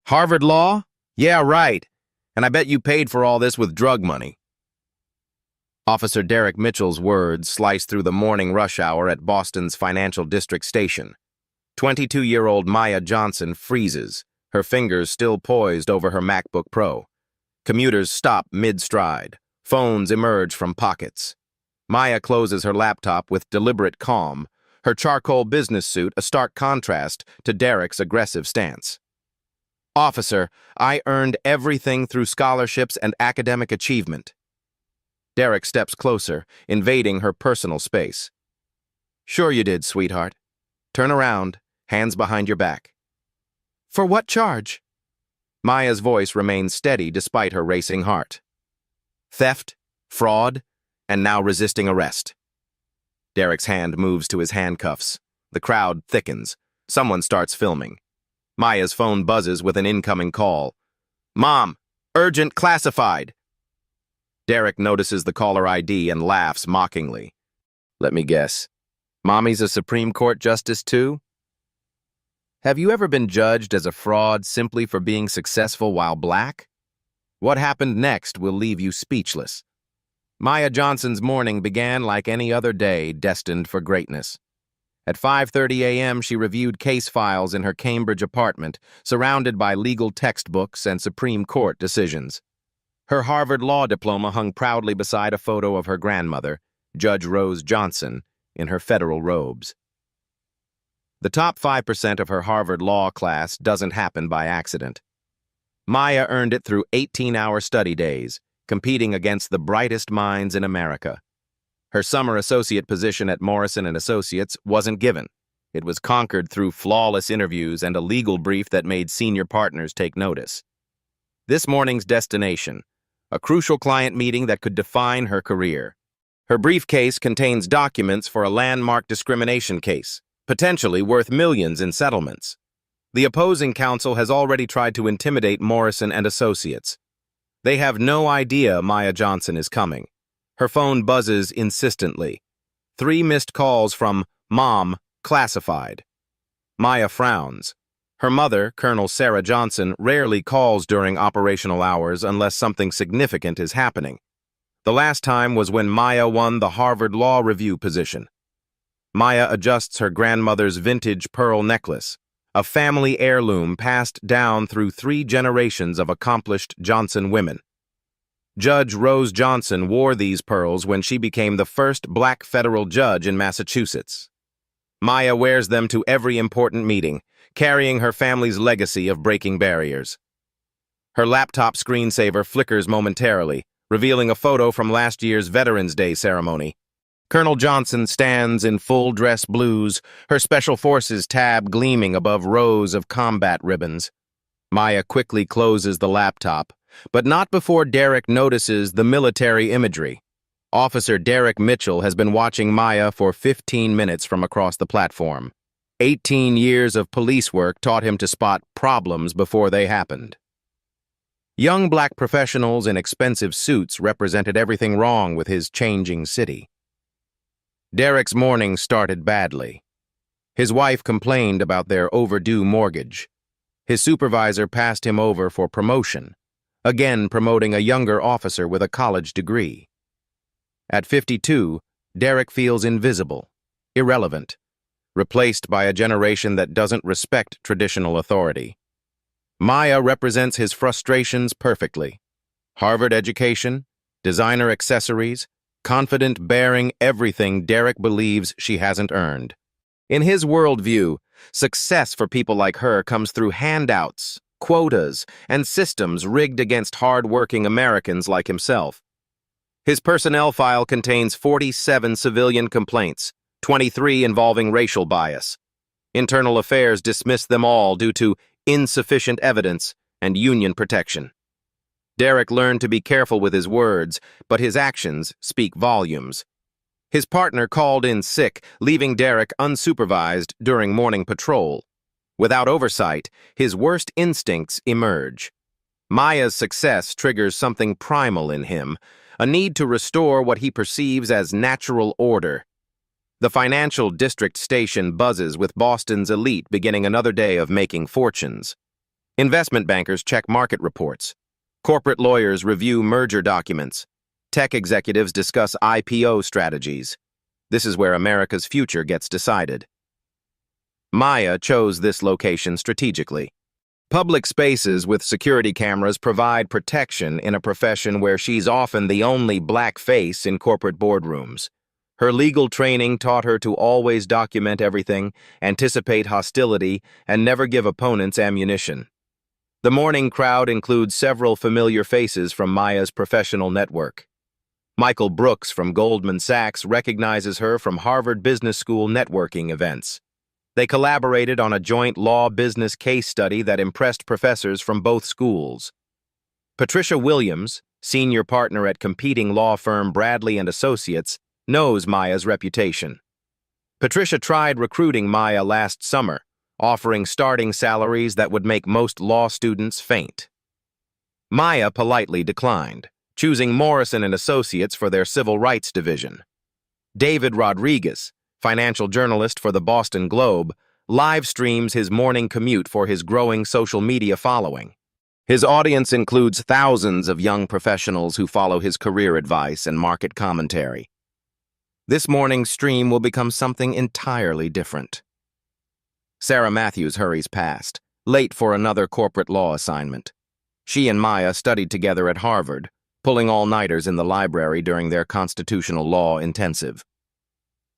Harvard Law? Yeah, right. And I bet you paid for all this with drug money. Officer Derek Mitchell's words sliced through the morning rush hour at Boston's Financial District Station. 22-year-old Maya Johnson freezes, her fingers still poised over her MacBook Pro. Commuters stop mid-stride. Phones emerge from pockets. Maya closes her laptop with deliberate calm, her charcoal business suit a stark contrast to Derek's aggressive stance. Officer, I earned everything through scholarships and academic achievement. Derek steps closer, invading her personal space. Sure you did, sweetheart. Turn around, hands behind your back. For what charge? Maya's voice remains steady despite her racing heart. Theft, fraud, and now resisting arrest. Derek's hand moves to his handcuffs. The crowd thickens. Someone starts filming. Maya's phone buzzes with an incoming call. Mom, urgent classified. Derek notices the caller ID and laughs mockingly. Let me guess. Mommy's a Supreme Court justice too? Have you ever been judged as a fraud simply for being successful while black? What happened next will leave you speechless. Maya Johnson's morning began like any other day destined for greatness. At 5:30 a.m., she reviewed case files in her Cambridge apartment, surrounded by legal textbooks and Supreme Court decisions. Her Harvard Law diploma hung proudly beside a photo of her grandmother, Judge Rose Johnson, in her federal robes. The top 5% of her Harvard Law class doesn't happen by accident. Maya earned it through 18-hour study days, competing against the brightest minds in America. Her summer associate position at Morrison & Associates wasn't given. It was conquered through flawless interviews and a legal brief that made senior partners take notice. This morning's destination, a crucial client meeting that could define her career. Her briefcase contains documents for a landmark discrimination case, potentially worth millions in settlements. The opposing counsel has already tried to intimidate Morrison & Associates. They have no idea Maya Johnson is coming. Her phone buzzes insistently. 3 missed calls from Mom, classified. Maya frowns. Her mother, Colonel Sarah Johnson, rarely calls during operational hours unless something significant is happening. The last time was when Maya won the Harvard Law Review position. Maya adjusts her grandmother's vintage pearl necklace, a family heirloom passed down through 3 generations of accomplished Johnson women. Judge Rose Johnson wore these pearls when she became the first black federal judge in Massachusetts. Maya wears them to every important meeting, carrying her family's legacy of breaking barriers. Her laptop screensaver flickers momentarily, revealing a photo from last year's Veterans Day ceremony. Colonel Johnson stands in full dress blues, her Special Forces tab gleaming above rows of combat ribbons. Maya quickly closes the laptop, but not before Derek notices the military imagery. Officer Derek Mitchell has been watching Maya for 15 minutes from across the platform. 18 years of police work taught him to spot problems before they happened. Young black professionals in expensive suits represented everything wrong with his changing city. Derek's morning started badly. His wife complained about their overdue mortgage. His supervisor passed him over for promotion, again promoting a younger officer with a college degree. At 52, Derek feels invisible, irrelevant, replaced by a generation that doesn't respect traditional authority. Maya represents his frustrations perfectly. Harvard education, designer accessories, confident bearing everything Derek believes she hasn't earned. In his worldview, success for people like her comes through handouts, quotas, and systems rigged against hard-working Americans like himself. His personnel file contains 47 civilian complaints, 23 involving racial bias. Internal Affairs dismissed them all due to insufficient evidence and union protection. Derek learned to be careful with his words, but his actions speak volumes. His partner called in sick, leaving Derek unsupervised during morning patrol. Without oversight, his worst instincts emerge. Maya's success triggers something primal in him, a need to restore what he perceives as natural order. The Financial District Station buzzes with Boston's elite beginning another day of making fortunes. Investment bankers check market reports. Corporate lawyers review merger documents. Tech executives discuss IPO strategies. This is where America's future gets decided. Maya chose this location strategically. Public spaces with security cameras provide protection in a profession where she's often the only black face in corporate boardrooms. Her legal training taught her to always document everything, anticipate hostility, and never give opponents ammunition. The morning crowd includes several familiar faces from Maya's professional network. Michael Brooks from Goldman Sachs recognizes her from Harvard Business School networking events. They collaborated on a joint law business case study that impressed professors from both schools. Patricia Williams, senior partner at competing law firm Bradley & Associates, knows Maya's reputation. Patricia tried recruiting Maya last summer, offering starting salaries that would make most law students faint. Maya politely declined, choosing Morrison & Associates for their civil rights division. David Rodriguez, financial journalist for the Boston Globe, live streams his morning commute for his growing social media following. His audience includes thousands of young professionals who follow his career advice and market commentary. This morning's stream will become something entirely different. Sarah Matthews hurries past, late for another corporate law assignment. She and Maya studied together at Harvard, pulling all-nighters in the library during their constitutional law intensive.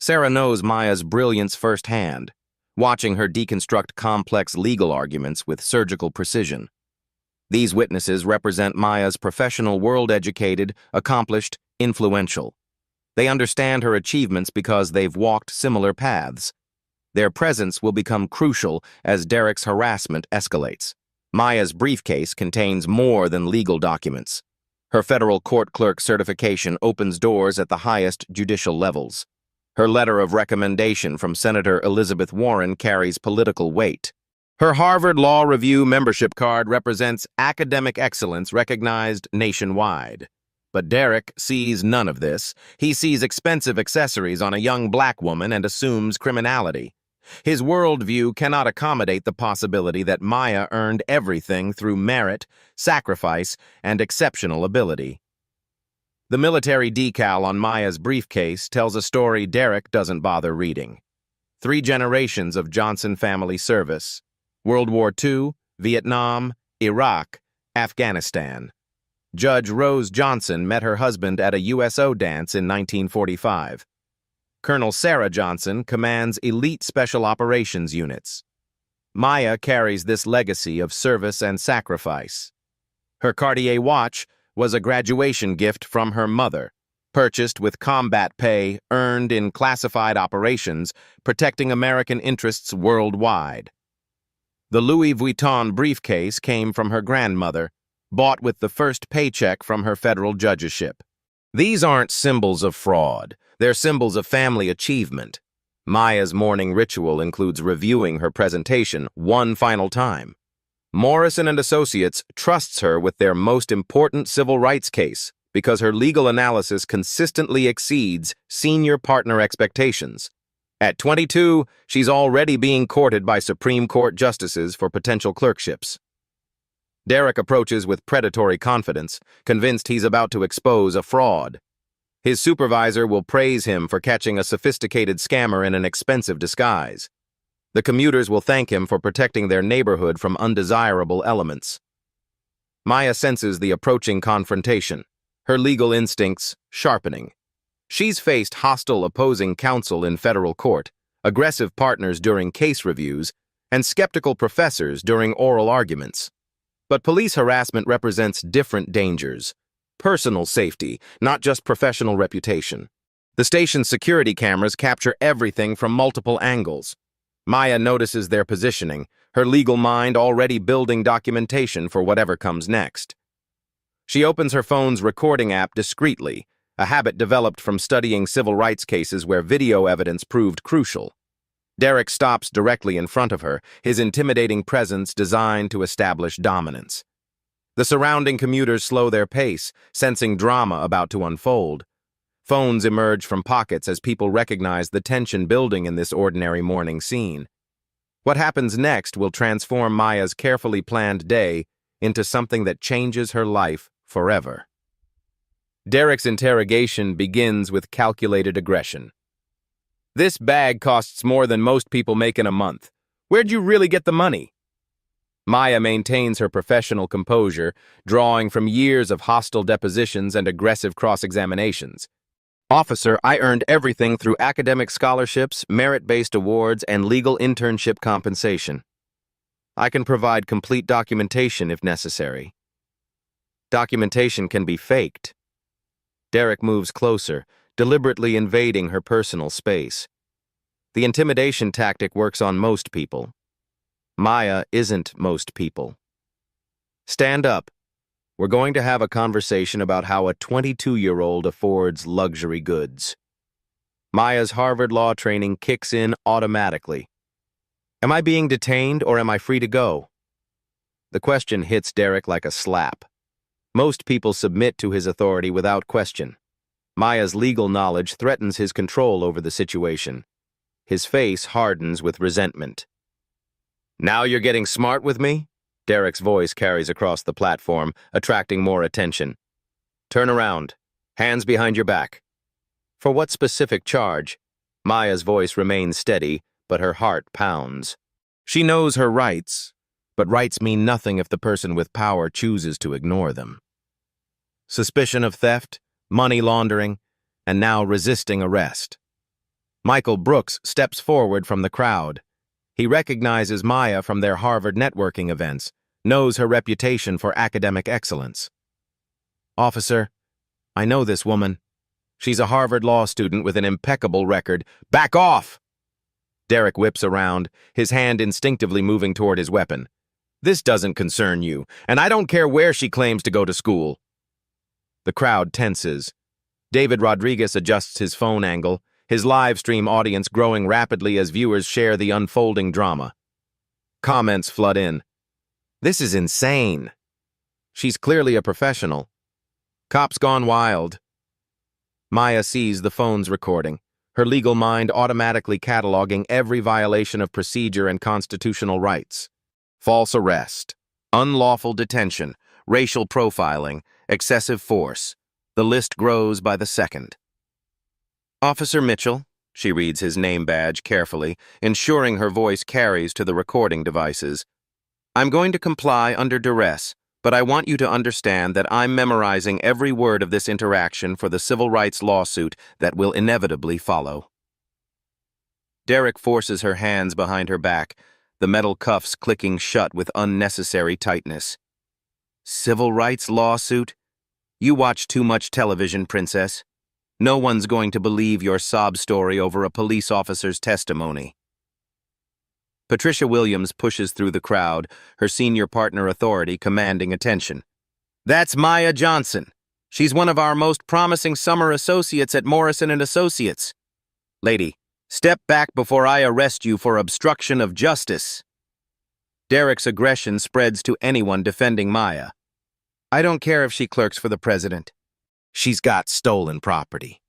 Sarah knows Maya's brilliance firsthand, watching her deconstruct complex legal arguments with surgical precision. These witnesses represent Maya's professional world-educated, accomplished, influential. They understand her achievements because they've walked similar paths. Their presence will become crucial as Derek's harassment escalates. Maya's briefcase contains more than legal documents. Her federal court clerk certification opens doors at the highest judicial levels. Her letter of recommendation from Senator Elizabeth Warren carries political weight. Her Harvard Law Review membership card represents academic excellence recognized nationwide. But Derek sees none of this. He sees expensive accessories on a young black woman and assumes criminality. His worldview cannot accommodate the possibility that Maya earned everything through merit, sacrifice, and exceptional ability. The military decal on Maya's briefcase tells a story Derek doesn't bother reading. 3 generations of Johnson family service. World War II, Vietnam, Iraq, Afghanistan. Judge Rose Johnson met her husband at a USO dance in 1945. Colonel Sarah Johnson commands elite special operations units. Maya carries this legacy of service and sacrifice. Her Cartier watch was a graduation gift from her mother, purchased with combat pay earned in classified operations, protecting American interests worldwide. The Louis Vuitton briefcase came from her grandmother, bought with the first paycheck from her federal judgeship. These aren't symbols of fraud, they're symbols of family achievement. Maya's morning ritual includes reviewing her presentation one final time. Morrison & Associates trusts her with their most important civil rights case because her legal analysis consistently exceeds senior partner expectations. At 22, she's already being courted by Supreme Court justices for potential clerkships. Derek approaches with predatory confidence, convinced he's about to expose a fraud. His supervisor will praise him for catching a sophisticated scammer in an expensive disguise. The commuters will thank him for protecting their neighborhood from undesirable elements. Maya senses the approaching confrontation, her legal instincts sharpening. She's faced hostile opposing counsel in federal court, aggressive partners during case reviews, and skeptical professors during oral arguments. But police harassment represents different dangers. Personal safety, not just professional reputation. The station's security cameras capture everything from multiple angles. Maya notices their positioning, her legal mind already building documentation for whatever comes next. She opens her phone's recording app discreetly, a habit developed from studying civil rights cases where video evidence proved crucial. Derek stops directly in front of her, his intimidating presence designed to establish dominance. The surrounding commuters slow their pace, sensing drama about to unfold. Phones emerge from pockets as people recognize the tension building in this ordinary morning scene. What happens next will transform Maya's carefully planned day into something that changes her life forever. Derek's interrogation begins with calculated aggression. "This bag costs more than most people make in a month. Where'd you really get the money?" Maya maintains her professional composure, drawing from years of hostile depositions and aggressive cross-examinations. "Officer, I earned everything through academic scholarships, merit-based awards, and legal internship compensation. I can provide complete documentation if necessary." Documentation can be faked. Derek moves closer, deliberately invading her personal space. The intimidation tactic works on most people. Maya isn't most people. "Stand up. We're going to have a conversation about how a 22-year-old affords luxury goods." Maya's Harvard law training kicks in automatically. "Am I being detained or am I free to go?" The question hits Derek like a slap. Most people submit to his authority without question. Maya's legal knowledge threatens his control over the situation. His face hardens with resentment. "Now you're getting smart with me?" Derek's voice carries across the platform, attracting more attention. "Turn around. Hands behind your back." "For what specific charge?" Maya's voice remains steady, but her heart pounds. She knows her rights, but rights mean nothing if the person with power chooses to ignore them. Suspicion of theft, money laundering, and now resisting arrest. Michael Brooks steps forward from the crowd. He recognizes Maya from their Harvard networking events, knows her reputation for academic excellence. "Officer, I know this woman. She's a Harvard law student with an impeccable record." "Back off!" Derek whips around, his hand instinctively moving toward his weapon. "This doesn't concern you, and I don't care where she claims to go to school." The crowd tenses. David Rodriguez adjusts his phone angle, his live stream audience growing rapidly as viewers share the unfolding drama. Comments flood in. "This is insane. She's clearly a professional. Cops gone wild." Maya sees the phone's recording, her legal mind automatically cataloging every violation of procedure and constitutional rights. False arrest, unlawful detention, racial profiling, excessive force. The list grows by the second. "Officer Mitchell," she reads his name badge carefully, ensuring her voice carries to the recording devices. "I'm going to comply under duress, but I want you to understand that I'm memorizing every word of this interaction for the civil rights lawsuit that will inevitably follow." Derek forces her hands behind her back, the metal cuffs clicking shut with unnecessary tightness. "Civil rights lawsuit? You watch too much television, princess. No one's going to believe your sob story over a police officer's testimony." Patricia Williams pushes through the crowd, her senior partner authority commanding attention. "That's Maya Johnson. She's one of our most promising summer associates at Morrison & Associates. Lady, step back before I arrest you for obstruction of justice." Derek's aggression spreads to anyone defending Maya. "I don't care if she clerks for the president. She's got stolen property."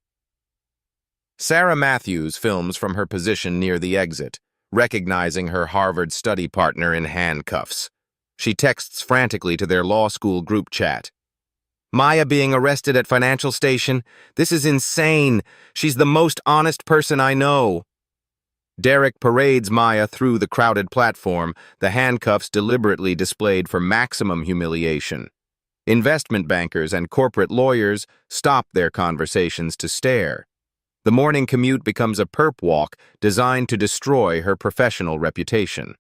Sarah Matthews films from her position near the exit, recognizing her Harvard study partner in handcuffs. She texts frantically to their law school group chat. "Maya being arrested at Financial Station? This is insane. She's the most honest person I know." Derek parades Maya through the crowded platform, the handcuffs deliberately displayed for maximum humiliation. Investment bankers and corporate lawyers stop their conversations to stare. The morning commute becomes a perp walk designed to destroy her professional reputation.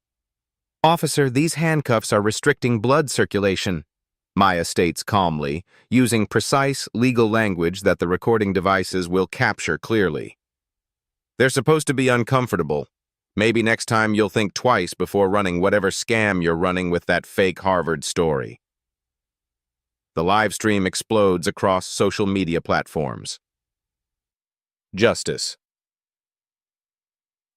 "Officer, these handcuffs are restricting blood circulation," Maya states calmly, using precise legal language that the recording devices will capture clearly. "They're supposed to be uncomfortable. Maybe next time you'll think twice before running whatever scam you're running with that fake Harvard story." The live stream explodes across social media platforms. Justice.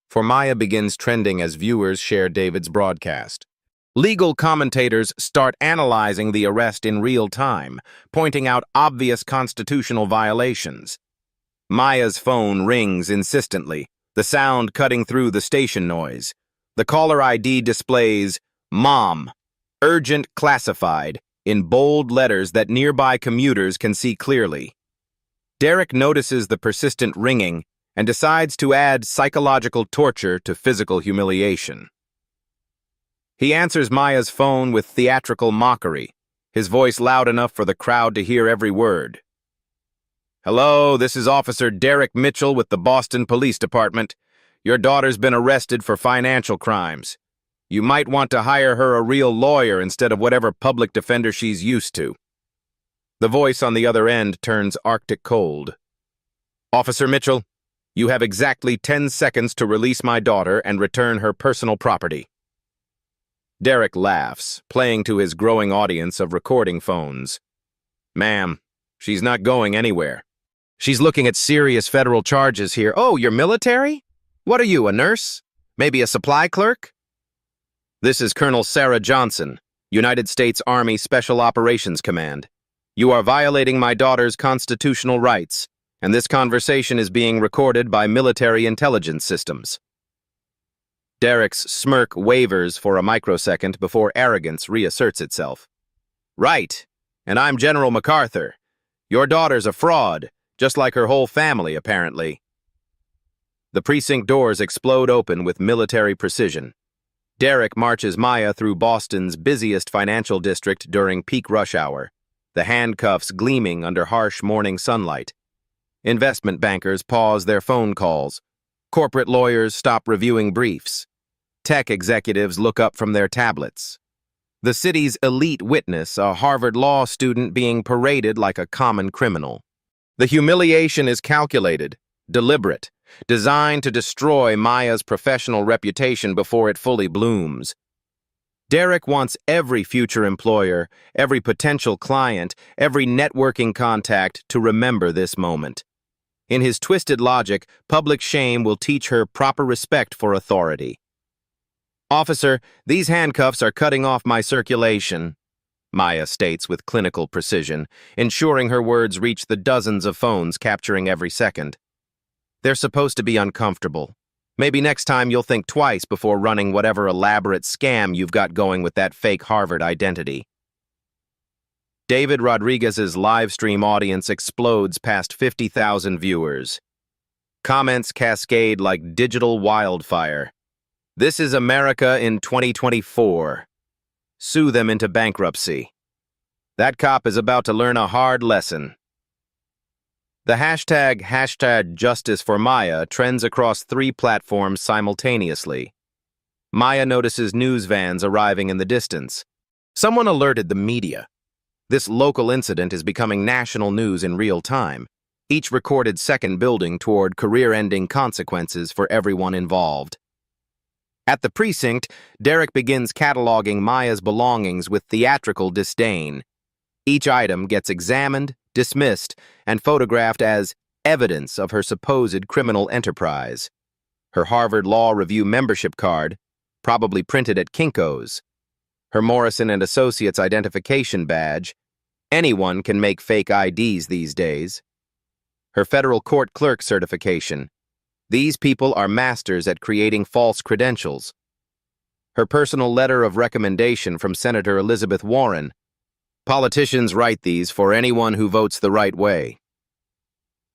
For Maya begins trending as viewers share David's broadcast. Legal commentators start analyzing the arrest in real time, pointing out obvious constitutional violations. Maya's phone rings insistently, the sound cutting through the station noise. The caller ID displays Mom, Urgent Classified, in bold letters that nearby commuters can see clearly. Derek notices the persistent ringing and decides to add psychological torture to physical humiliation. He answers Maya's phone with theatrical mockery, his voice loud enough for the crowd to hear every word. "Hello, this is Officer Derek Mitchell with the Boston Police Department. Your daughter's been arrested for financial crimes. You might want to hire her a real lawyer instead of whatever public defender she's used to." The voice on the other end turns Arctic cold. "Officer Mitchell, you have exactly 10 seconds to release my daughter and return her personal property." Derek laughs, playing to his growing audience of recording phones. "Ma'am, she's not going anywhere. She's looking at serious federal charges here." "Oh, you're military? What are you, a nurse? Maybe a supply clerk?" "This is Colonel Sarah Johnson, United States Army Special Operations Command. You are violating my daughter's constitutional rights, and this conversation is being recorded by military intelligence systems." Derek's smirk wavers for a microsecond before arrogance reasserts itself. "Right, and I'm General MacArthur. Your daughter's a fraud, just like her whole family, apparently." The precinct doors explode open with military precision. Derek marches Maya through Boston's busiest financial district during peak rush hour, the handcuffs gleaming under harsh morning sunlight. Investment bankers pause their phone calls. Corporate lawyers stop reviewing briefs. Tech executives look up from their tablets. The city's elite witness, a Harvard law student being paraded like a common criminal. The humiliation is calculated, deliberate, designed to destroy Maya's professional reputation before it fully blooms. Derek wants every future employer, every potential client, every networking contact to remember this moment. In his twisted logic, public shame will teach her proper respect for authority. "Officer, these handcuffs are cutting off my circulation," Maya states with clinical precision, ensuring her words reach the dozens of phones capturing every second. "They're supposed to be uncomfortable. Maybe next time you'll think twice before running whatever elaborate scam you've got going with that fake Harvard identity." David Rodriguez's live stream audience explodes past 50,000 viewers. Comments cascade like digital wildfire. "This is America in 2024. Sue them into bankruptcy. That cop is about to learn a hard lesson." The hashtag Justice for Maya trends across 3 platforms simultaneously. Maya notices news vans arriving in the distance. Someone alerted the media. This local incident is becoming national news in real time, each recorded second building toward career-ending consequences for everyone involved. At the precinct, Derek begins cataloging Maya's belongings with theatrical disdain. Each item gets examined, dismissed, and photographed as evidence of her supposed criminal enterprise. Her Harvard Law Review membership card, probably printed at Kinko's. Her Morrison and Associates identification badge. Anyone can make fake IDs these days. Her federal court clerk certification. These people are masters at creating false credentials. Her personal letter of recommendation from Senator Elizabeth Warren. Politicians write these for anyone who votes the right way.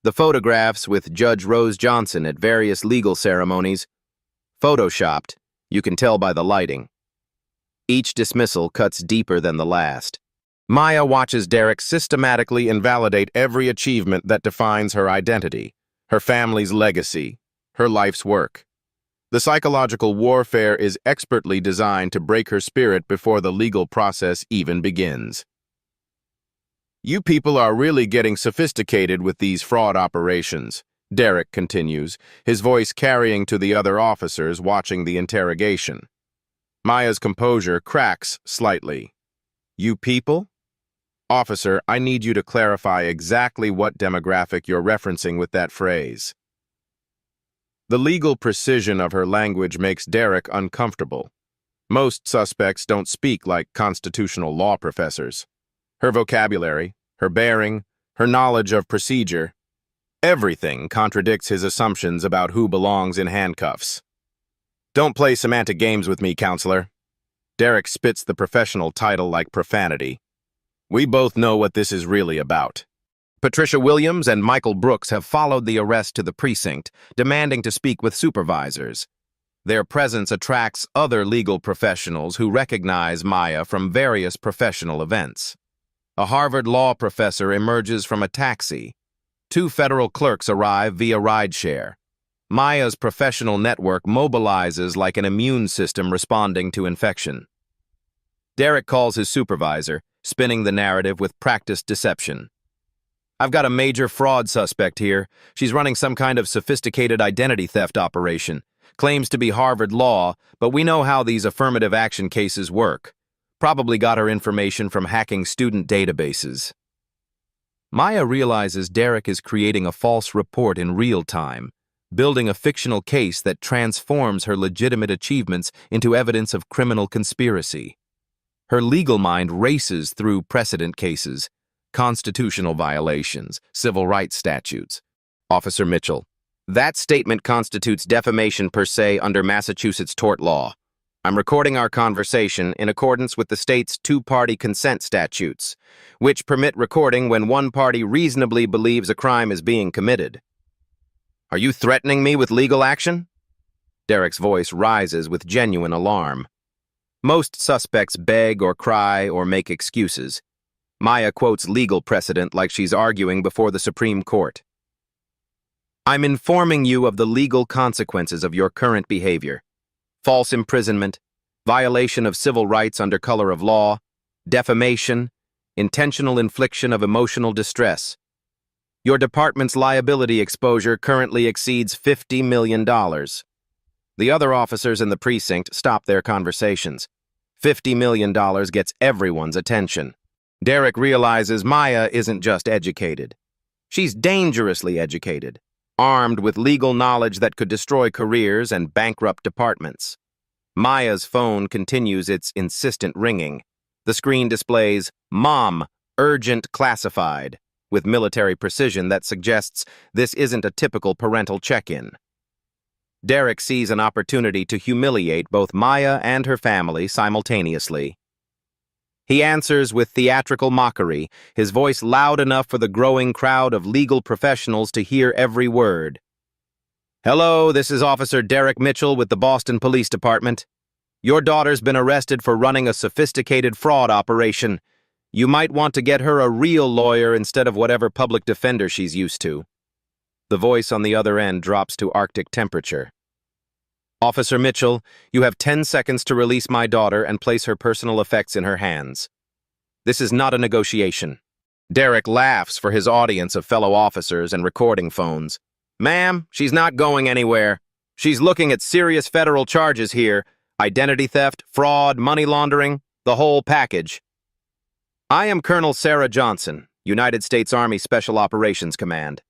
The photographs with Judge Rose Johnson at various legal ceremonies. Photoshopped, you can tell by the lighting. Each dismissal cuts deeper than the last. Maya watches Derek systematically invalidate every achievement that defines her identity, her family's legacy, her life's work. The psychological warfare is expertly designed to break her spirit before the legal process even begins. "You people are really getting sophisticated with these fraud operations," Derek continues, his voice carrying to the other officers watching the interrogation. Maya's composure cracks slightly. "You people?" "Officer, I need you to clarify exactly what demographic you're referencing with that phrase." The legal precision of her language makes Derek uncomfortable. Most suspects don't speak like constitutional law professors. Her vocabulary, her bearing, her knowledge of procedure, everything contradicts his assumptions about who belongs in handcuffs. Don't play semantic games with me, counselor. Derek spits the professional title like profanity. We both know what this is really about. Patricia Williams and Michael Brooks have followed the arrest to the precinct, demanding to speak with supervisors. Their presence attracts other legal professionals who recognize Maya from various professional events. A Harvard law professor emerges from a taxi. 2 federal clerks arrive via rideshare. Maya's professional network mobilizes like an immune system responding to infection. Derek calls his supervisor, spinning the narrative with practiced deception. I've got a major fraud suspect here. She's running some kind of sophisticated identity theft operation. Claims to be Harvard law, but we know how these affirmative action cases work. Probably got her information from hacking student databases. Maya realizes Derek is creating a false report in real time, building a fictional case that transforms her legitimate achievements into evidence of criminal conspiracy. Her legal mind races through precedent cases, constitutional violations, civil rights statutes. Officer Mitchell, that statement constitutes defamation per se under Massachusetts tort law. I'm recording our conversation in accordance with the state's 2-party consent statutes, which permit recording when one party reasonably believes a crime is being committed. Are you threatening me with legal action? Derek's voice rises with genuine alarm. Most suspects beg or cry or make excuses. Maya quotes legal precedent like she's arguing before the Supreme Court. I'm informing you of the legal consequences of your current behavior. False imprisonment, violation of civil rights under color of law, defamation, intentional infliction of emotional distress. Your department's liability exposure currently exceeds $50 million. The other officers in the precinct stop their conversations. $50 million gets everyone's attention. Derek realizes Maya isn't just educated. She's dangerously educated, armed with legal knowledge that could destroy careers and bankrupt departments. Maya's phone continues its insistent ringing. The screen displays, "Mom, urgent classified," with military precision that suggests this isn't a typical parental check-in. Derek sees an opportunity to humiliate both Maya and her family simultaneously. He answers with theatrical mockery, his voice loud enough for the growing crowd of legal professionals to hear every word. Hello, this is Officer Derek Mitchell with the Boston Police Department. Your daughter's been arrested for running a sophisticated fraud operation. You might want to get her a real lawyer instead of whatever public defender she's used to. The voice on the other end drops to Arctic temperature. Officer Mitchell, you have 10 seconds to release my daughter and place her personal effects in her hands. This is not a negotiation. Derek laughs for his audience of fellow officers and recording phones. Ma'am, she's not going anywhere. She's looking at serious federal charges here. Identity theft, fraud, money laundering, the whole package. I am Colonel Sarah Johnson, United States Army Special Operations Command.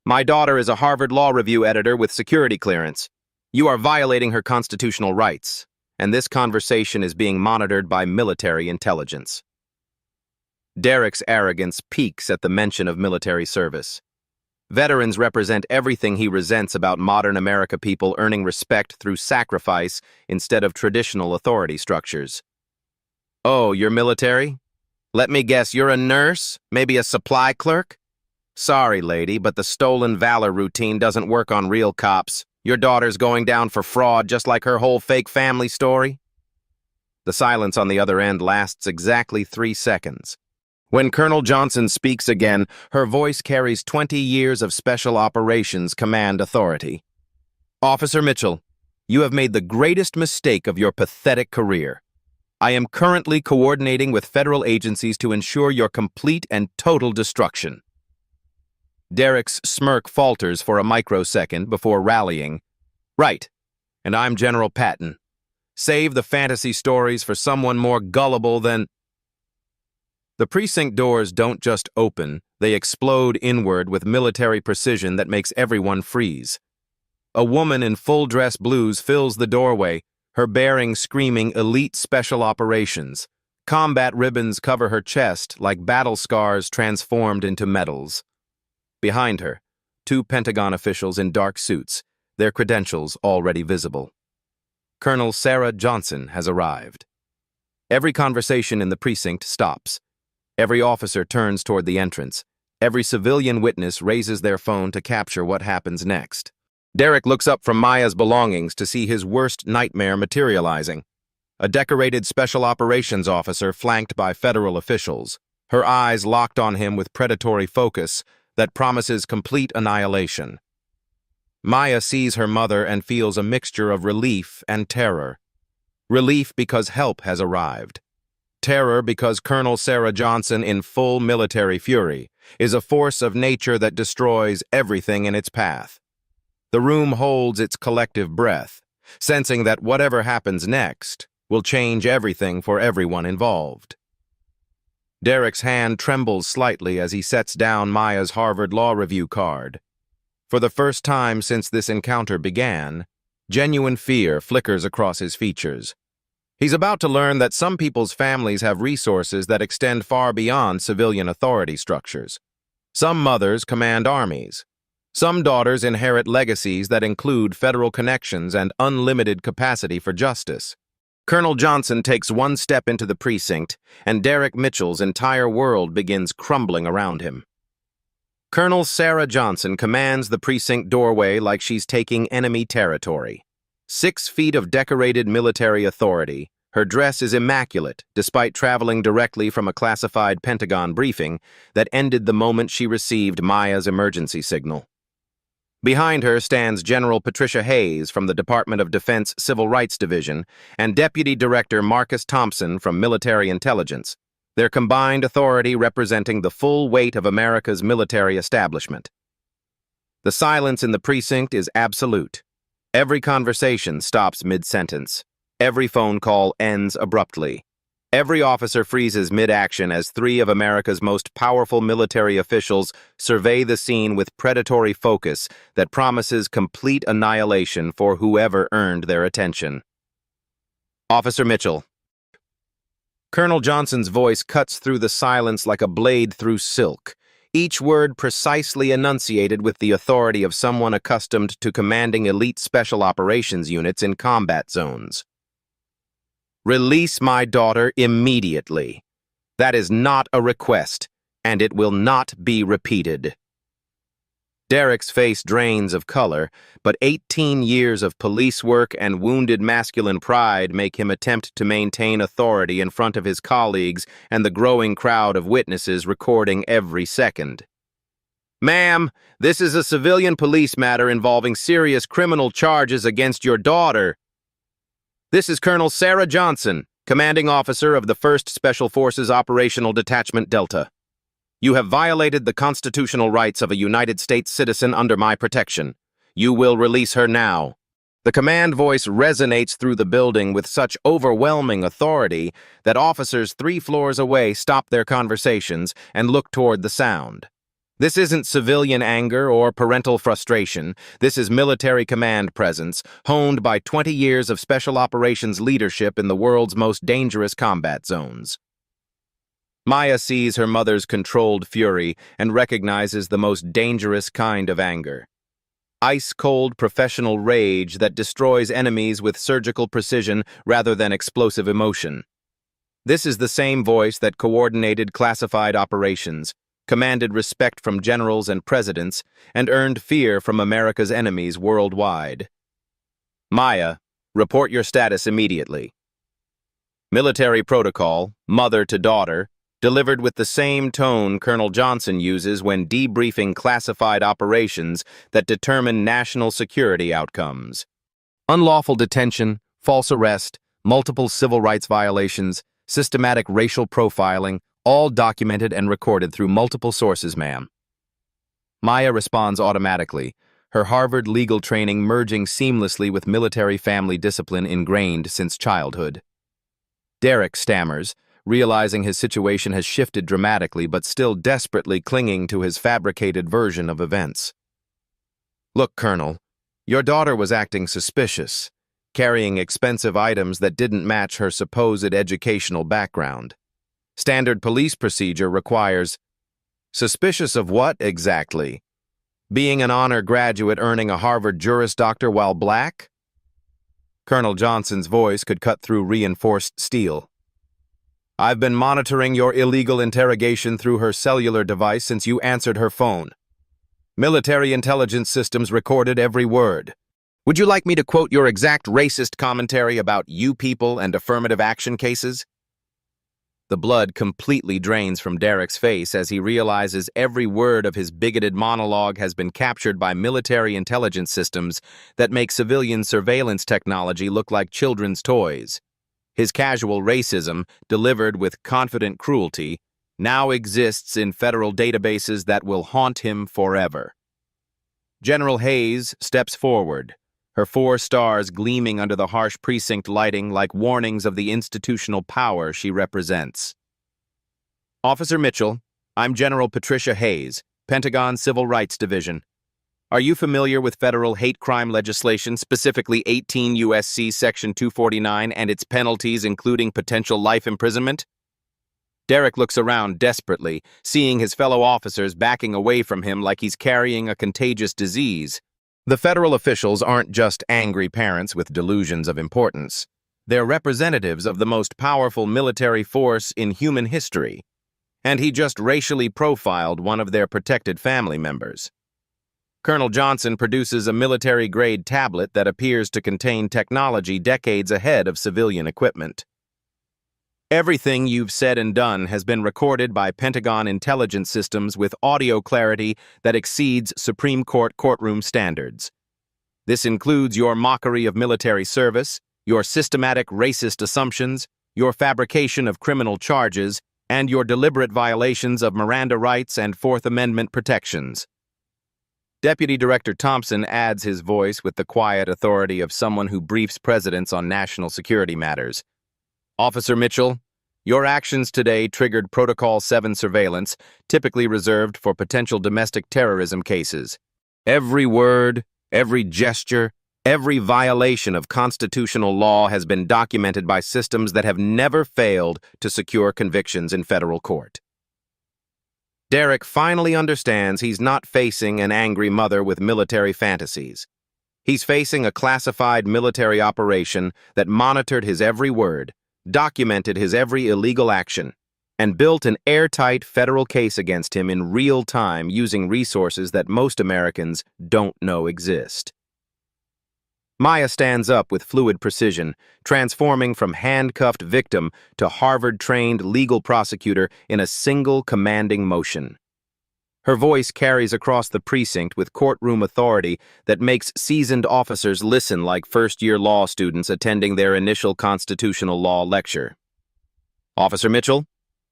My daughter is a Harvard Law Review editor with security clearance. You are violating her constitutional rights, and this conversation is being monitored by military intelligence. Derek's arrogance peaks at the mention of military service. Veterans represent everything he resents about modern America people earning respect through sacrifice instead of traditional authority structures. Oh, you're military? Let me guess, you're a nurse? Maybe a supply clerk? Sorry, lady, but the stolen valor routine doesn't work on real cops. Your daughter's going down for fraud just like her whole fake family story? The silence on the other end lasts exactly 3 seconds. When Colonel Johnson speaks again, her voice carries 20 years of Special Operations Command authority. Officer Mitchell, you have made the greatest mistake of your pathetic career. I am currently coordinating with federal agencies to ensure your complete and total destruction. Derek's smirk falters for a microsecond before rallying. Right, and I'm General Patton. Save the fantasy stories for someone more gullible than... The precinct doors don't just open, they explode inward with military precision that makes everyone freeze. A woman in full dress blues fills the doorway, her bearing screaming Elite Special Operations. Combat ribbons cover her chest like battle scars transformed into medals. Behind her, 2 Pentagon officials in dark suits, their credentials already visible. Colonel Sarah Johnson has arrived. Every conversation in the precinct stops. Every officer turns toward the entrance. Every civilian witness raises their phone to capture what happens next. Derek looks up from Maya's belongings to see his worst nightmare materializing. A decorated special operations officer flanked by federal officials, her eyes locked on him with predatory focus that promises complete annihilation. Maya sees her mother and feels a mixture of relief and terror. Relief because help has arrived. Terror because Colonel Sarah Johnson, in full military fury, is a force of nature that destroys everything in its path. The room holds its collective breath, sensing that whatever happens next will change everything for everyone involved. Derek's hand trembles slightly as he sets down Maya's Harvard Law Review card. For the first time since this encounter began, genuine fear flickers across his features. He's about to learn that some people's families have resources that extend far beyond civilian authority structures. Some mothers command armies. Some daughters inherit legacies that include federal connections and unlimited capacity for justice. Colonel Johnson takes one step into the precinct, and Derek Mitchell's entire world begins crumbling around him. Colonel Sarah Johnson commands the precinct doorway like she's taking enemy territory. 6 feet of decorated military authority, her dress is immaculate despite traveling directly from a classified Pentagon briefing that ended the moment she received Maya's emergency signal. Behind her stands General Patricia Hayes from the Department of Defense Civil Rights Division and Deputy Director Marcus Thompson from Military Intelligence, their combined authority representing the full weight of America's military establishment. The silence in the precinct is absolute. Every conversation stops mid-sentence. Every phone call ends abruptly. Every officer freezes mid-action as 3 of America's most powerful military officials survey the scene with predatory focus that promises complete annihilation for whoever earned their attention. Officer Mitchell. Colonel Johnson's voice cuts through the silence like a blade through silk, each word precisely enunciated with the authority of someone accustomed to commanding elite special operations units in combat zones. Release my daughter immediately. That is not a request, and it will not be repeated. Derek's face drains of color, but 18 years of police work and wounded masculine pride make him attempt to maintain authority in front of his colleagues and the growing crowd of witnesses recording every second. Ma'am, this is a civilian police matter involving serious criminal charges against your daughter. This is Colonel Sarah Johnson, commanding officer of the 1st Special Forces Operational Detachment Delta. You have violated the constitutional rights of a United States citizen under my protection. You will release her now. The command voice resonates through the building with such overwhelming authority that officers 3 floors away stop their conversations and look toward the sound. This isn't civilian anger or parental frustration. This is military command presence, honed by 20 years of special operations leadership in the world's most dangerous combat zones. Maya sees her mother's controlled fury and recognizes the most dangerous kind of anger. Ice-cold professional rage that destroys enemies with surgical precision rather than explosive emotion. This is the same voice that coordinated classified operations, commanded respect from generals and presidents, and earned fear from America's enemies worldwide. Maya, report your status immediately. Military protocol, mother to daughter, delivered with the same tone Colonel Johnson uses when debriefing classified operations that determine national security outcomes. Unlawful detention, false arrest, multiple civil rights violations, systematic racial profiling, all documented and recorded through multiple sources, ma'am. Maya responds automatically, her Harvard legal training merging seamlessly with military family discipline ingrained since childhood. Derek stammers, realizing his situation has shifted dramatically but still desperately clinging to his fabricated version of events. Look, Colonel, your daughter was acting suspicious, carrying expensive items that didn't match her supposed educational background. Standard police procedure requires... Suspicious of what, exactly? Being an honor graduate earning a Harvard Juris Doctor while black? Colonel Johnson's voice could cut through reinforced steel. "I've been monitoring your illegal interrogation through her cellular device since you answered her phone. Military intelligence systems recorded every word. Would you like me to quote your exact racist commentary about you people and affirmative action cases?" The blood completely drains from Derek's face as he realizes every word of his bigoted monologue has been captured by military intelligence systems that make civilian surveillance technology look like children's toys. His casual racism, delivered with confident cruelty, now exists in federal databases that will haunt him forever. General Hayes steps forward, her 4 stars gleaming under the harsh precinct lighting like warnings of the institutional power she represents. "Officer Mitchell, I'm General Patricia Hayes, Pentagon Civil Rights Division. Are you familiar with federal hate crime legislation, specifically 18 U.S.C. Section 249 and its penalties, including potential life imprisonment?" Derek looks around desperately, seeing his fellow officers backing away from him like he's carrying a contagious disease. The federal officials aren't just angry parents with delusions of importance. They're representatives of the most powerful military force in human history. And he just racially profiled one of their protected family members. Colonel Johnson produces a military-grade tablet that appears to contain technology decades ahead of civilian equipment. "Everything you've said and done has been recorded by Pentagon intelligence systems with audio clarity that exceeds Supreme Court courtroom standards. This includes your mockery of military service, your systematic racist assumptions, your fabrication of criminal charges, and your deliberate violations of Miranda rights and Fourth Amendment protections." Deputy Director Thompson adds his voice with the quiet authority of someone who briefs presidents on national security matters. "Officer Mitchell, your actions today triggered Protocol 7 surveillance, typically reserved for potential domestic terrorism cases. Every word, every gesture, every violation of constitutional law has been documented by systems that have never failed to secure convictions in federal court." Derek finally understands he's not facing an angry mother with military fantasies. He's facing a classified military operation that monitored his every word, documented his every illegal action, and built an airtight federal case against him in real time using resources that most Americans don't know exist. Maya stands up with fluid precision, transforming from handcuffed victim to Harvard-trained legal prosecutor in a single commanding motion. Her voice carries across the precinct with courtroom authority that makes seasoned officers listen like first-year law students attending their initial constitutional law lecture. "Officer Mitchell,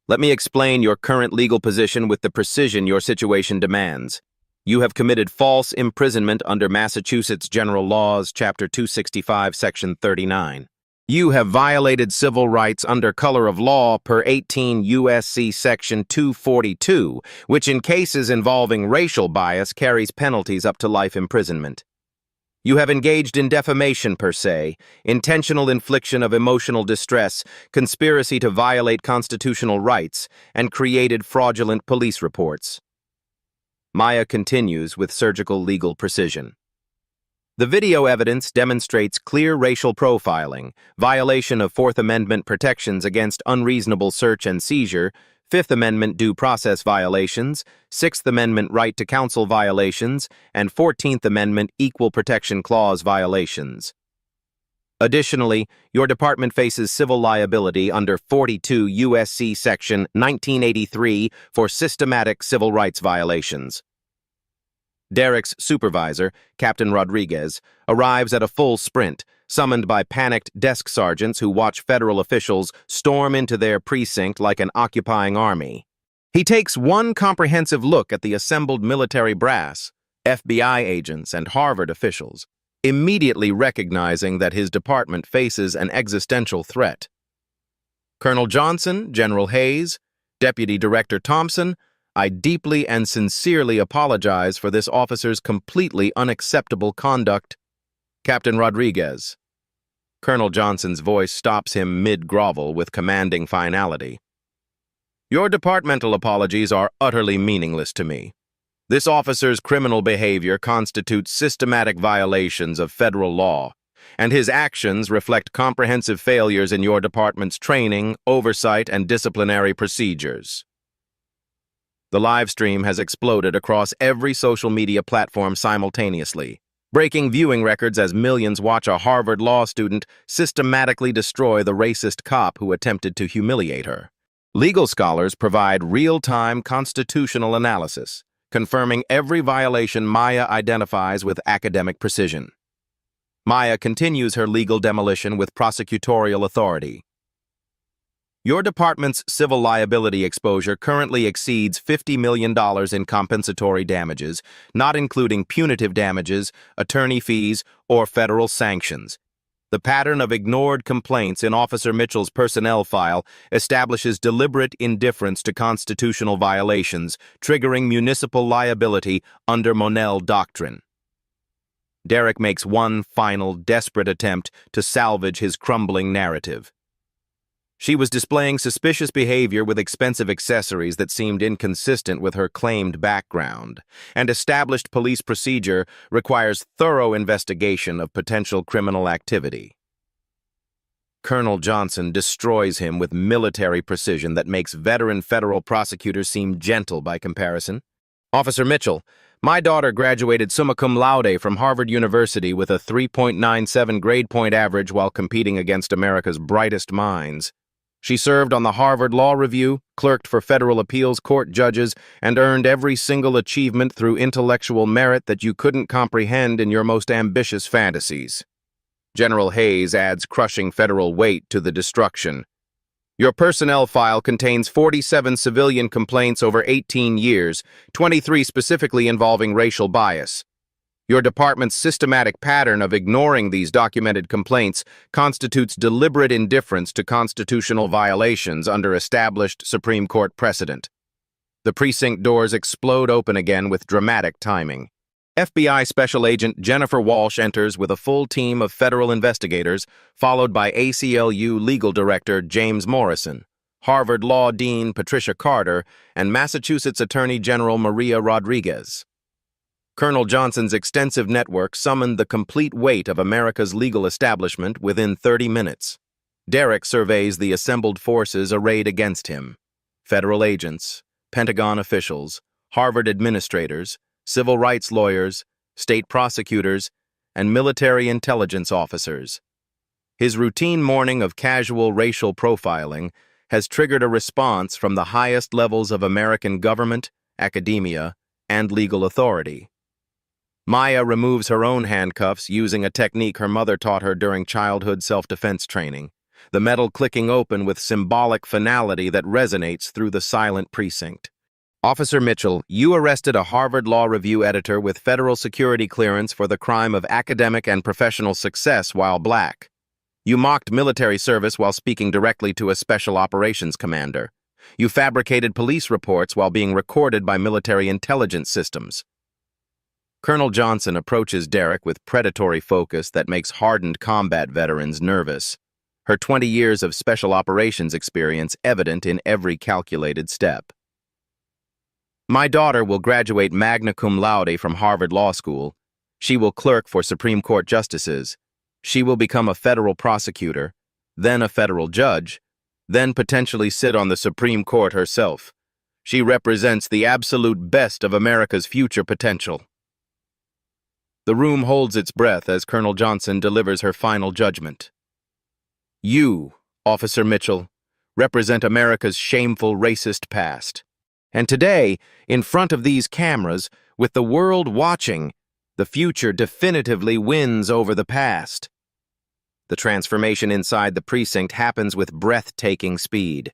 let me explain your current legal position with the precision your situation demands. You have committed false imprisonment under Massachusetts General Laws, Chapter 265, Section 39. You have violated civil rights under color of law per 18 U.S.C. Section 242, which in cases involving racial bias carries penalties up to life imprisonment. You have engaged in defamation per se, intentional infliction of emotional distress, conspiracy to violate constitutional rights, and created fraudulent police reports." Maya continues with surgical legal precision. "The video evidence demonstrates clear racial profiling, violation of Fourth Amendment protections against unreasonable search and seizure, Fifth Amendment due process violations, Sixth Amendment right to counsel violations, and 14th Amendment Equal Protection Clause violations. Additionally, your department faces civil liability under 42 U.S.C. Section 1983 for systematic civil rights violations." Derek's supervisor, Captain Rodriguez, arrives at a full sprint, summoned by panicked desk sergeants who watch federal officials storm into their precinct like an occupying army. He takes one comprehensive look at the assembled military brass, FBI agents, and Harvard officials, immediately recognizing that his department faces an existential threat. "Colonel Johnson, General Hayes, Deputy Director Thompson, I deeply and sincerely apologize for this officer's completely unacceptable conduct." "Captain Rodriguez." Colonel Johnson's voice stops him mid-grovel with commanding finality. "Your departmental apologies are utterly meaningless to me. This officer's criminal behavior constitutes systematic violations of federal law, and his actions reflect comprehensive failures in your department's training, oversight, and disciplinary procedures. The live stream has exploded across every social media platform simultaneously, breaking viewing records as millions watch a Harvard law student systematically destroy the racist cop who attempted to humiliate her. Legal scholars provide real-time constitutional analysis, confirming every violation Maya identifies with academic precision. Maya continues her legal demolition with prosecutorial authority. Your department's civil liability exposure currently exceeds $50 million in compensatory damages, not including punitive damages, attorney fees, or federal sanctions. The pattern of ignored complaints in Officer Mitchell's personnel file establishes deliberate indifference to constitutional violations, triggering municipal liability under Monell Doctrine. Derek makes one final, desperate attempt to salvage his crumbling narrative. She was displaying suspicious behavior with expensive accessories that seemed inconsistent with her claimed background, and established police procedure requires thorough investigation of potential criminal activity. Colonel Johnson destroys him with military precision that makes veteran federal prosecutors seem gentle by comparison. Officer Mitchell, my daughter graduated summa cum laude from Harvard University with a 3.97 grade point average while competing against America's brightest minds. She served on the Harvard Law Review, clerked for federal appeals court judges, and earned every single achievement through intellectual merit that you couldn't comprehend in your most ambitious fantasies. General Hayes adds crushing federal weight to the destruction. Your personnel file contains 47 civilian complaints over 18 years, 23 specifically involving racial bias. Your department's systematic pattern of ignoring these documented complaints constitutes deliberate indifference to constitutional violations under established Supreme Court precedent. The precinct doors explode open again with dramatic timing. FBI Special Agent Jennifer Walsh enters with a full team of federal investigators, followed by ACLU Legal Director James Morrison, Harvard Law Dean Patricia Carter, and Massachusetts Attorney General Maria Rodriguez. Colonel Johnson's extensive network summoned the complete weight of America's legal establishment within 30 minutes. Derek surveys the assembled forces arrayed against him: federal agents, Pentagon officials, Harvard administrators, civil rights lawyers, state prosecutors, and military intelligence officers. His routine morning of casual racial profiling has triggered a response from the highest levels of American government, academia, and legal authority. Maya removes her own handcuffs using a technique her mother taught her during childhood self-defense training, the metal clicking open with symbolic finality that resonates through the silent precinct. Officer Mitchell, you arrested a Harvard Law Review editor with federal security clearance for the crime of academic and professional success while black. You mocked military service while speaking directly to a special operations commander. You fabricated police reports while being recorded by military intelligence systems. Colonel Johnson approaches Derek with predatory focus that makes hardened combat veterans nervous, her 20 years of special operations experience evident in every calculated step. My daughter will graduate magna cum laude from Harvard Law School. She will clerk for Supreme Court justices. She will become a federal prosecutor, then a federal judge, then potentially sit on the Supreme Court herself. She represents the absolute best of America's future potential. The room holds its breath as Colonel Johnson delivers her final judgment. You, Officer Mitchell, represent America's shameful racist past. And today, in front of these cameras, with the world watching, the future definitively wins over the past. The transformation inside the precinct happens with breathtaking speed.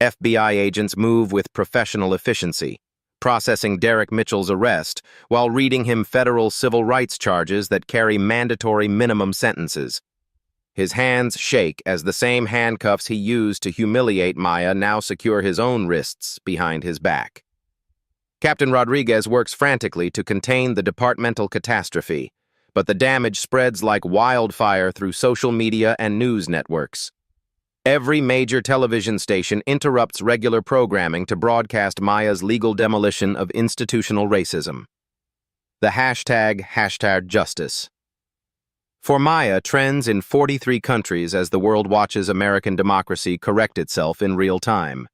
FBI agents move with professional efficiency, processing Derek Mitchell's arrest while reading him federal civil rights charges that carry mandatory minimum sentences. His hands shake as the same handcuffs he used to humiliate Maya now secure his own wrists behind his back. Captain Rodriguez works frantically to contain the departmental catastrophe, but the damage spreads like wildfire through social media and news networks. Every major television station interrupts regular programming to broadcast Maya's legal demolition of institutional racism. The hashtag #justice. For Maya, trends in 43 countries as the world watches American democracy correct itself in real time.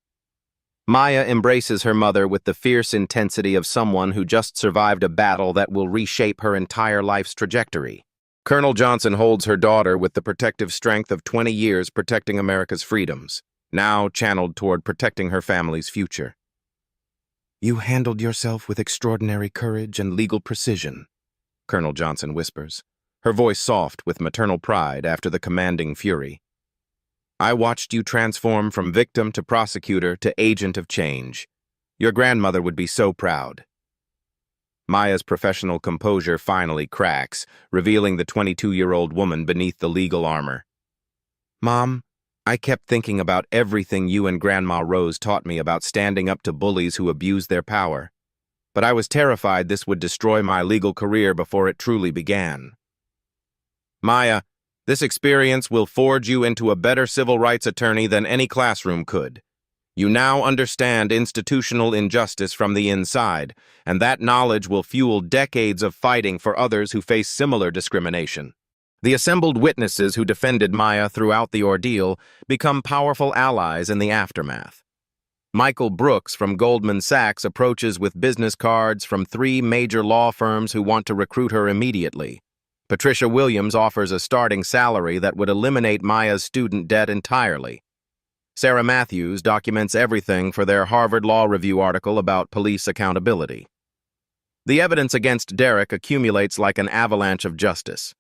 Maya embraces her mother with the fierce intensity of someone who just survived a battle that will reshape her entire life's trajectory. Colonel Johnson holds her daughter with the protective strength of 20 years protecting America's freedoms, now channeled toward protecting her family's future. "You handled yourself with extraordinary courage and legal precision," Colonel Johnson whispers, her voice soft with maternal pride after the commanding fury. "I watched you transform from victim to prosecutor to agent of change. Your grandmother would be so proud." Maya's professional composure finally cracks, revealing the 22-year-old woman beneath the legal armor. "Mom, I kept thinking about everything you and Grandma Rose taught me about standing up to bullies who abuse their power. But I was terrified this would destroy my legal career before it truly began." "Maya, this experience will forge you into a better civil rights attorney than any classroom could. You now understand institutional injustice from the inside, and that knowledge will fuel decades of fighting for others who face similar discrimination." The assembled witnesses who defended Maya throughout the ordeal become powerful allies in the aftermath. Michael Brooks from Goldman Sachs approaches with business cards from 3 major law firms who want to recruit her immediately. Patricia Williams offers a starting salary that would eliminate Maya's student debt entirely. Sarah Matthews documents everything for their Harvard Law Review article about police accountability. The evidence against Derek accumulates like an avalanche of justice.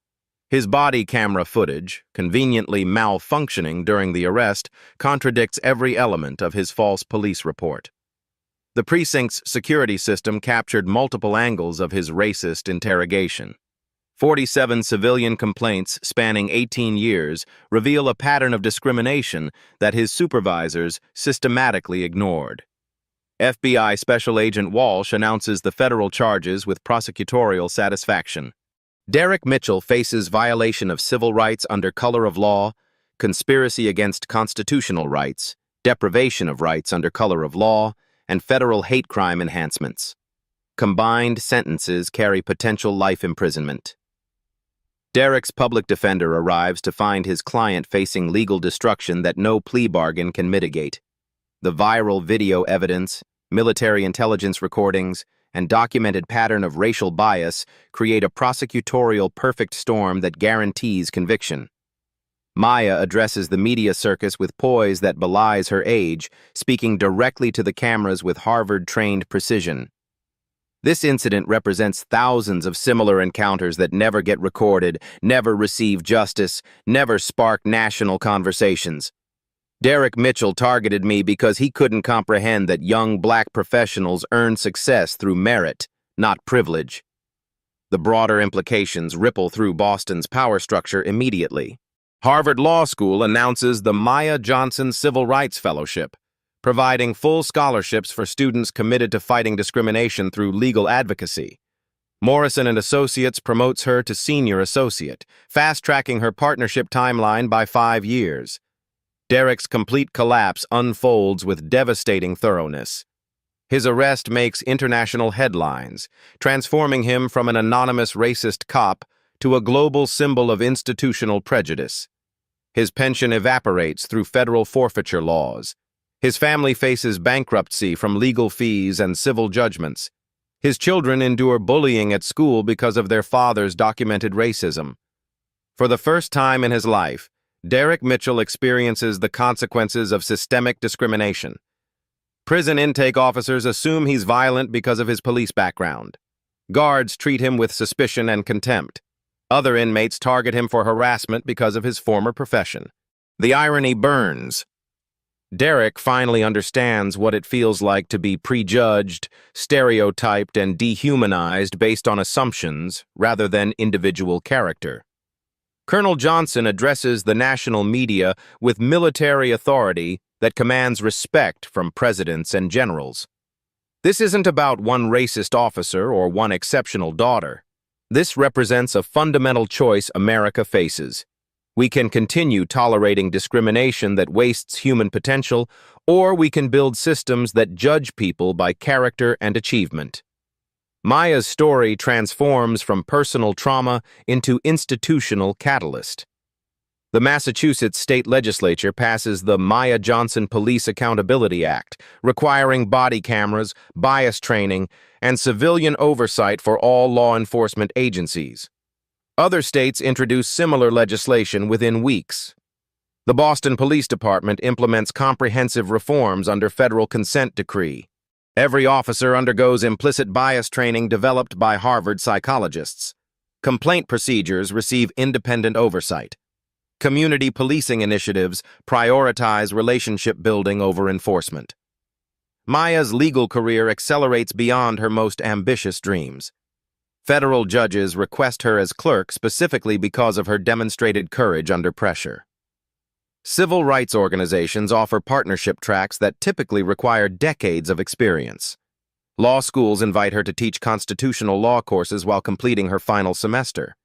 His body camera footage, conveniently malfunctioning during the arrest, contradicts every element of his false police report. The precinct's security system captured multiple angles of his racist interrogation. 47 civilian complaints spanning 18 years reveal a pattern of discrimination that his supervisors systematically ignored. FBI Special Agent Walsh announces the federal charges with prosecutorial satisfaction. Derek Mitchell faces violation of civil rights under color of law, conspiracy against constitutional rights, deprivation of rights under color of law, and federal hate crime enhancements. Combined sentences carry potential life imprisonment. Derek's public defender arrives to find his client facing legal destruction that no plea bargain can mitigate. The viral video evidence, military intelligence recordings, and documented pattern of racial bias create a prosecutorial perfect storm that guarantees conviction. Maya addresses the media circus with poise that belies her age, speaking directly to the cameras with Harvard-trained precision. This incident represents thousands of similar encounters that never get recorded, never receive justice, never spark national conversations. Derek Mitchell targeted me because he couldn't comprehend that young black professionals earn success through merit, not privilege. The broader implications ripple through Boston's power structure immediately. Harvard Law School announces the Maya Johnson Civil Rights Fellowship, providing full scholarships for students committed to fighting discrimination through legal advocacy. Morrison and Associates promotes her to senior associate, fast-tracking her partnership timeline by 5 years. Derek's complete collapse unfolds with devastating thoroughness. His arrest makes international headlines, transforming him from an anonymous racist cop to a global symbol of institutional prejudice. His pension evaporates through federal forfeiture laws. His family faces bankruptcy from legal fees and civil judgments. His children endure bullying at school because of their father's documented racism. For the first time in his life, Derek Mitchell experiences the consequences of systemic discrimination. Prison intake officers assume he's violent because of his police background. Guards treat him with suspicion and contempt. Other inmates target him for harassment because of his former profession. The irony burns. Derek finally understands what it feels like to be prejudged, stereotyped, and dehumanized based on assumptions rather than individual character. Colonel Johnson addresses the national media with military authority that commands respect from presidents and generals. This isn't about one racist officer or one exceptional daughter. This represents a fundamental choice America faces. We can continue tolerating discrimination that wastes human potential, or we can build systems that judge people by character and achievement. Maya's story transforms from personal trauma into institutional catalyst. The Massachusetts state legislature passes the Maya Johnson Police Accountability Act, requiring body cameras, bias training, and civilian oversight for all law enforcement agencies. Other states introduce similar legislation within weeks. The Boston Police Department implements comprehensive reforms under federal consent decree. Every officer undergoes implicit bias training developed by Harvard psychologists. Complaint procedures receive independent oversight. Community policing initiatives prioritize relationship building over enforcement. Maya's legal career accelerates beyond her most ambitious dreams. Federal judges request her as clerk specifically because of her demonstrated courage under pressure. Civil rights organizations offer partnership tracks that typically require decades of experience. Law schools invite her to teach constitutional law courses while completing her final semester.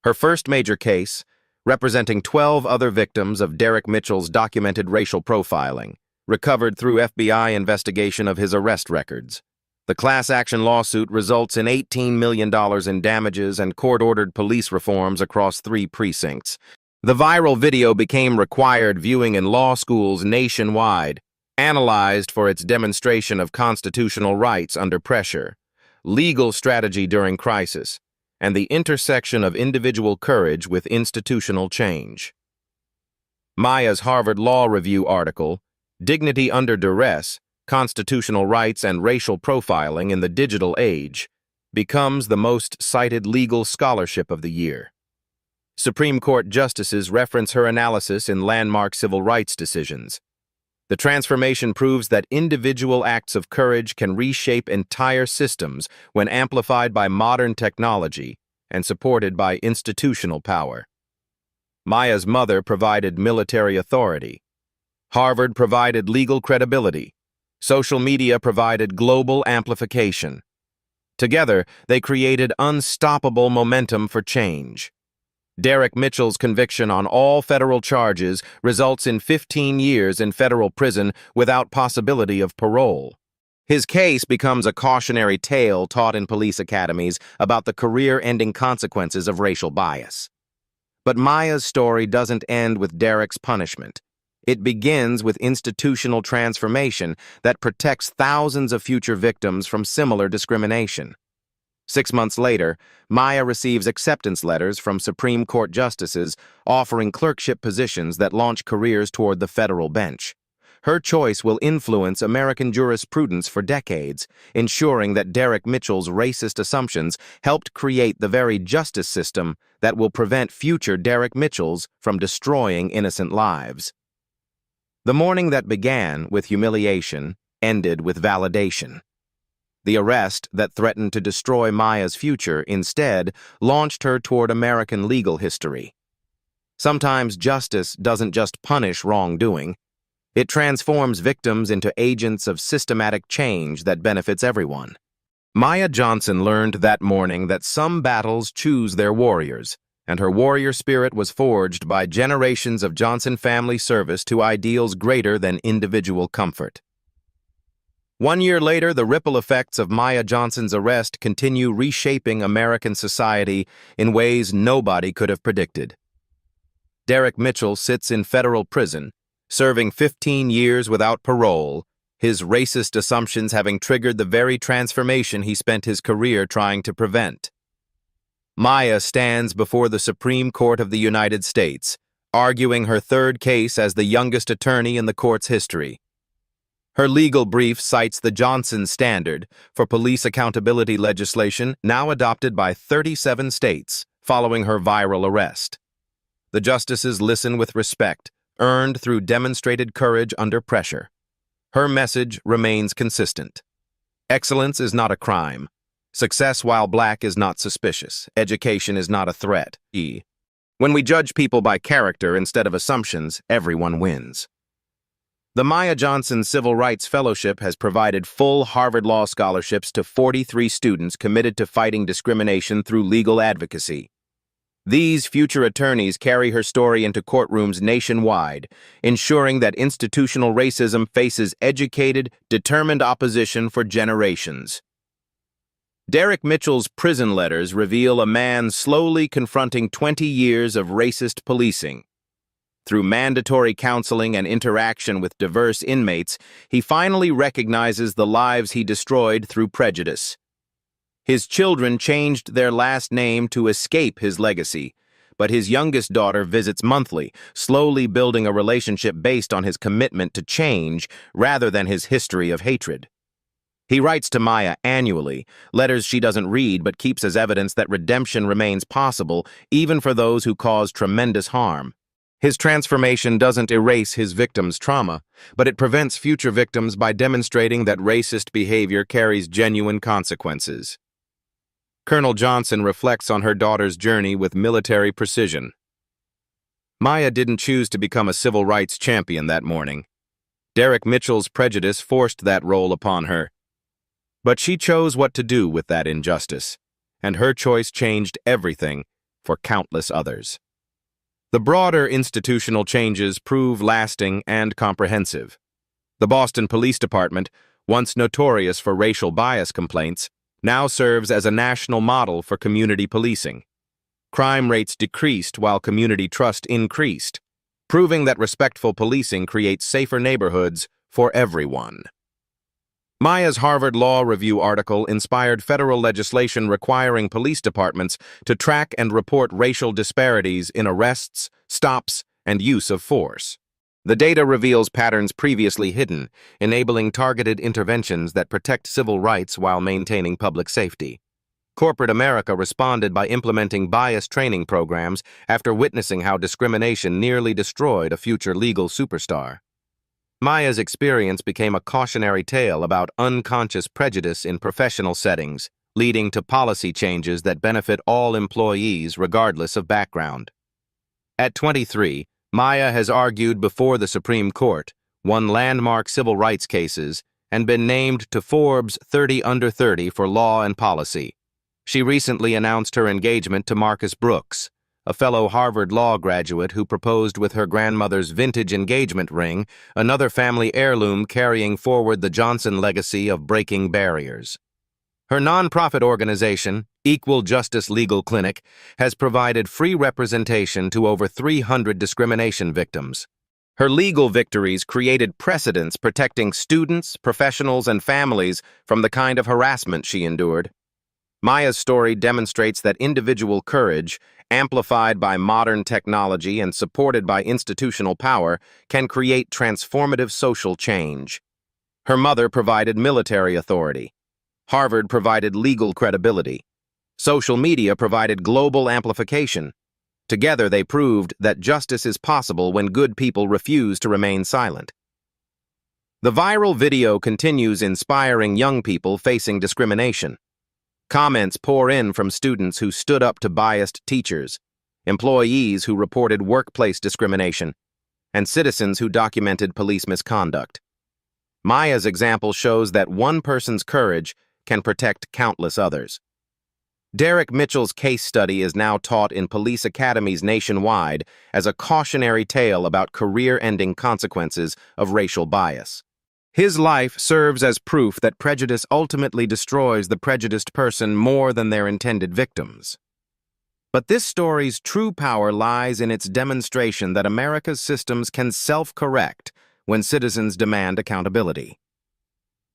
Her first major case, representing 12 other victims of Derek Mitchell's documented racial profiling, recovered through FBI investigation of his arrest records. The class action lawsuit results in $18 million in damages and court-ordered police reforms across 3 precincts. The viral video became required viewing in law schools nationwide, analyzed for its demonstration of constitutional rights under pressure, legal strategy during crisis, and the intersection of individual courage with institutional change. Maya's Harvard Law Review article, Dignity Under Duress, Constitutional Rights and Racial Profiling in the Digital Age, becomes the most cited legal scholarship of the year. Supreme Court justices reference her analysis in landmark civil rights decisions. The transformation proves that individual acts of courage can reshape entire systems when amplified by modern technology and supported by institutional power. Maya's mother provided military authority. Harvard provided legal credibility. Social media provided global amplification. Together, they created unstoppable momentum for change. Derek Mitchell's conviction on all federal charges results in 15 years in federal prison without possibility of parole. His case becomes a cautionary tale taught in police academies about the career-ending consequences of racial bias. But Maya's story doesn't end with Derek's punishment. It begins with institutional transformation that protects thousands of future victims from similar discrimination. 6 months later, Maya receives acceptance letters from Supreme Court justices offering clerkship positions that launch careers toward the federal bench. Her choice will influence American jurisprudence for decades, ensuring that Derek Mitchell's racist assumptions helped create the very justice system that will prevent future Derek Mitchells from destroying innocent lives. The morning that began with humiliation ended with validation. The arrest that threatened to destroy Maya's future instead launched her toward American legal history. Sometimes justice doesn't just punish wrongdoing. It transforms victims into agents of systematic change that benefits everyone. Maya Johnson learned that morning that some battles choose their warriors, and her warrior spirit was forged by generations of Johnson family service to ideals greater than individual comfort. 1 year later, the ripple effects of Maya Johnson's arrest continue reshaping American society in ways nobody could have predicted. Derek Mitchell sits in federal prison, serving 15 years without parole, his racist assumptions having triggered the very transformation he spent his career trying to prevent. Maya stands before the Supreme Court of the United States, arguing her 3rd case as the youngest attorney in the court's history. Her legal brief cites the Johnson Standard for police accountability legislation now adopted by 37 states following her viral arrest. The justices listen with respect, earned through demonstrated courage under pressure. Her message remains consistent. Excellence is not a crime. Success while black is not suspicious. Education is not a threat. When we judge people by character instead of assumptions, everyone wins. The Maya Johnson Civil Rights Fellowship has provided full Harvard Law scholarships to 43 students committed to fighting discrimination through legal advocacy. These future attorneys carry her story into courtrooms nationwide, ensuring that institutional racism faces educated, determined opposition for generations. Derek Mitchell's prison letters reveal a man slowly confronting 20 years of racist policing. Through mandatory counseling and interaction with diverse inmates, he finally recognizes the lives he destroyed through prejudice. His children changed their last name to escape his legacy, but his youngest daughter visits monthly, slowly building a relationship based on his commitment to change rather than his history of hatred. He writes to Maya annually, letters she doesn't read but keeps as evidence that redemption remains possible even for those who cause tremendous harm. His transformation doesn't erase his victims' trauma, but it prevents future victims by demonstrating that racist behavior carries genuine consequences. Colonel Johnson reflects on her daughter's journey with military precision. Maya didn't choose to become a civil rights champion that morning. Derek Mitchell's prejudice forced that role upon her. But she chose what to do with that injustice, and her choice changed everything for countless others. The broader institutional changes prove lasting and comprehensive. The Boston Police Department, once notorious for racial bias complaints, now serves as a national model for community policing. Crime rates decreased while community trust increased, proving that respectful policing creates safer neighborhoods for everyone. Maya's Harvard Law Review article inspired federal legislation requiring police departments to track and report racial disparities in arrests, stops, and use of force. The data reveals patterns previously hidden, enabling targeted interventions that protect civil rights while maintaining public safety. Corporate America responded by implementing bias training programs after witnessing how discrimination nearly destroyed a future legal superstar. Maya's experience became a cautionary tale about unconscious prejudice in professional settings, leading to policy changes that benefit all employees regardless of background. At 23, Maya has argued before the Supreme Court, won landmark civil rights cases, and been named to Forbes 30 Under 30 for law and policy. She recently announced her engagement to Marcus Brooks, a fellow Harvard Law graduate who proposed with her grandmother's vintage engagement ring, another family heirloom carrying forward the Johnson legacy of breaking barriers. Her nonprofit organization, Equal Justice Legal Clinic, has provided free representation to over 300 discrimination victims. Her legal victories created precedents protecting students, professionals, and families from the kind of harassment she endured. Maya's story demonstrates that individual courage, amplified by modern technology and supported by institutional power, can create transformative social change. Her mother provided military authority. Harvard provided legal credibility. Social media provided global amplification. Together they proved that justice is possible when good people refuse to remain silent. The viral video continues inspiring young people facing discrimination. Comments pour in from students who stood up to biased teachers, employees who reported workplace discrimination, and citizens who documented police misconduct. Maya's example shows that one person's courage can protect countless others. Derek Mitchell's case study is now taught in police academies nationwide as a cautionary tale about career-ending consequences of racial bias. His life serves as proof that prejudice ultimately destroys the prejudiced person more than their intended victims. But this story's true power lies in its demonstration that America's systems can self-correct when citizens demand accountability.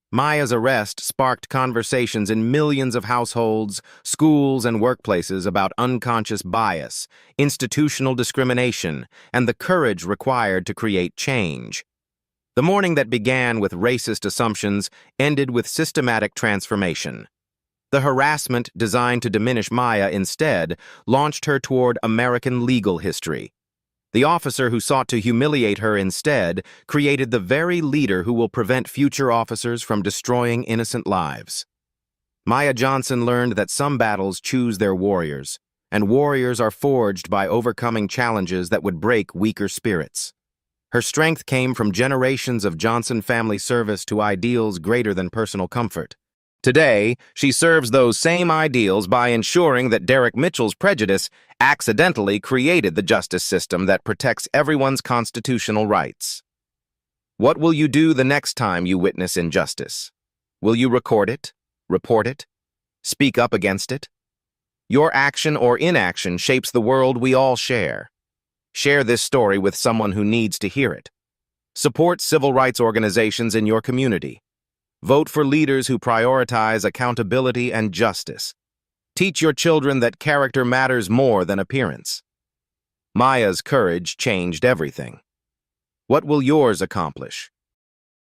Maya's arrest sparked conversations in millions of households, schools, and workplaces about unconscious bias, institutional discrimination, and the courage required to create change. The morning that began with racist assumptions ended with systematic transformation. The harassment designed to diminish Maya instead launched her toward American legal history. The officer who sought to humiliate her instead created the very leader who will prevent future officers from destroying innocent lives. Maya Johnson learned that some battles choose their warriors, and warriors are forged by overcoming challenges that would break weaker spirits. Her strength came from generations of Johnson family service to ideals greater than personal comfort. Today, she serves those same ideals by ensuring that Derek Mitchell's prejudice accidentally created the justice system that protects everyone's constitutional rights. What will you do the next time you witness injustice? Will you record it, report it, Speak up against it. Your action or inaction shapes the world we all share. Share this story with someone who needs to hear it. Support civil rights organizations in your community. Vote for leaders who prioritize accountability and justice. Teach your children that character matters more than appearance. Maya's courage changed everything. What will yours accomplish?